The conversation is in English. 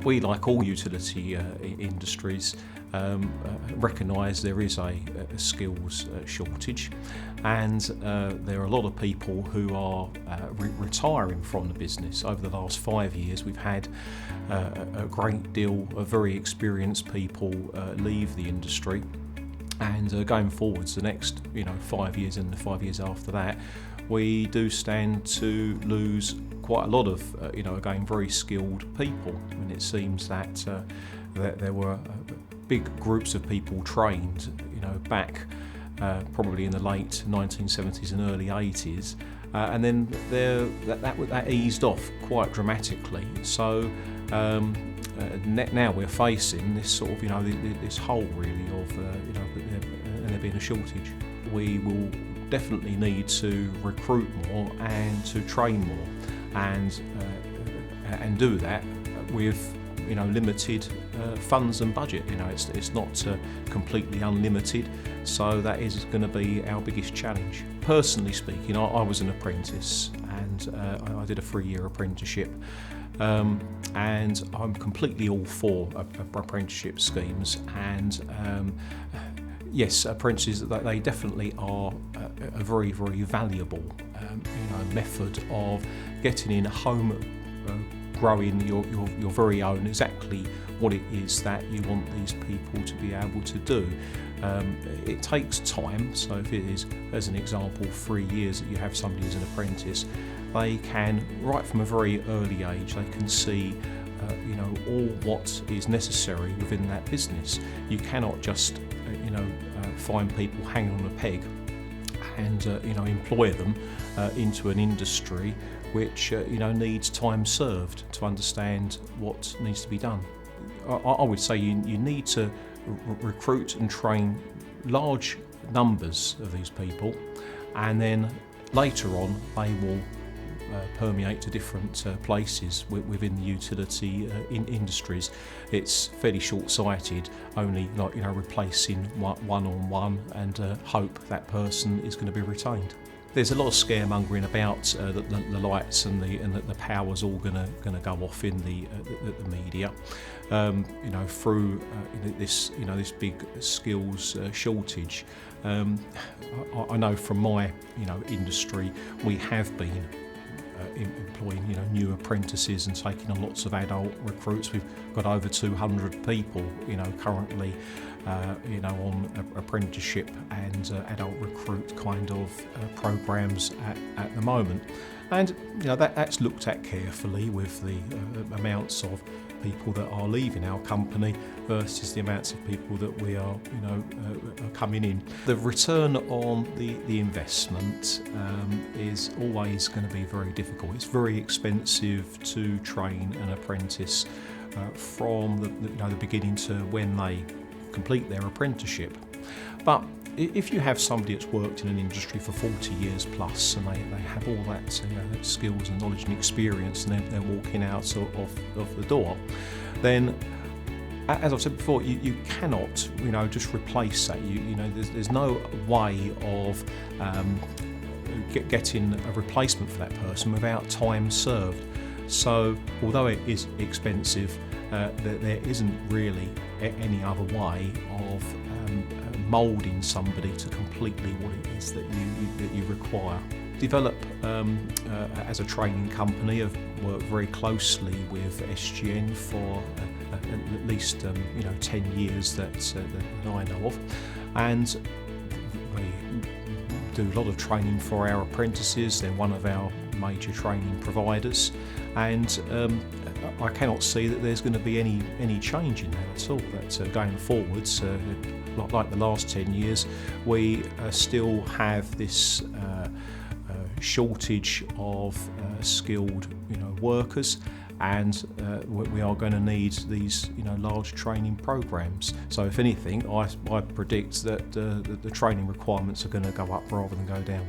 We, like all utility industries, recognise there is a skills shortage, and there are a lot of people who are retiring from the business. Over the last 5 years, we've had a great deal of very experienced people leave the industry, and going forwards, the next 5 years and the 5 years after that, we do stand to lose quite a lot of again very skilled people. I mean, it seems that there were big groups of people trained back probably in the late 1970s and early 80s, and then that eased off quite dramatically. So now we're facing this sort of this hole really of there being a shortage. We will definitely need to recruit more and to train more, and do that with limited funds and budget. It's not completely unlimited, so that is going to be our biggest challenge. Personally speaking, I was an apprentice, and I did a 3-year apprenticeship, and I'm completely all for apprenticeship schemes, and yes, apprentices, they definitely are a very, very valuable method of getting in home, growing your very own, exactly what it is that you want these people to be able to do. It takes time, so if it is, as an example, 3 years that you have somebody as an apprentice, they can, right from a very early age, they can see all what is necessary within that business. You cannot just find people hanging on a peg and employ them into an industry which needs time served to understand what needs to be done. I would say you need to recruit and train large numbers of these people, and then later on they will permeate to different places within the utility industries. It's fairly short-sighted, only replacing one-on-one and hope that person is going to be retained. There's a lot of scaremongering about the lights and the power's all going to go off in the media, through this big skills shortage. I know from my industry, we have been employing new apprentices and taking on lots of adult recruits. We've got over 200 people currently on apprenticeship and adult recruit kind of programs at the moment, and that's looked at carefully with the amounts of people that are leaving our company versus the amounts of people that we are coming in. The return on the investment is always going to be very difficult. It's very expensive to train an apprentice from the beginning to when they complete their apprenticeship. But if you have somebody that's worked in an industry for 40 years plus, and they have all that skills and knowledge and experience, and they're walking out of the door, then, as I've said before, you cannot just replace that. There's no way of getting a replacement for that person without time served. So although it is expensive, there isn't really any other way of moulding somebody to completely what it is that you require. Develop as a training company. I've worked very closely with SGN for at least 10 years that I know of, and we do a lot of training for our apprentices. They're one of our major training providers, and I cannot see that there's going to be any change in that at all. That going forwards, like the last 10 years, we still have this shortage of skilled workers, and we are going to need these large training programs. So if anything, I predict that the training requirements are going to go up rather than go down.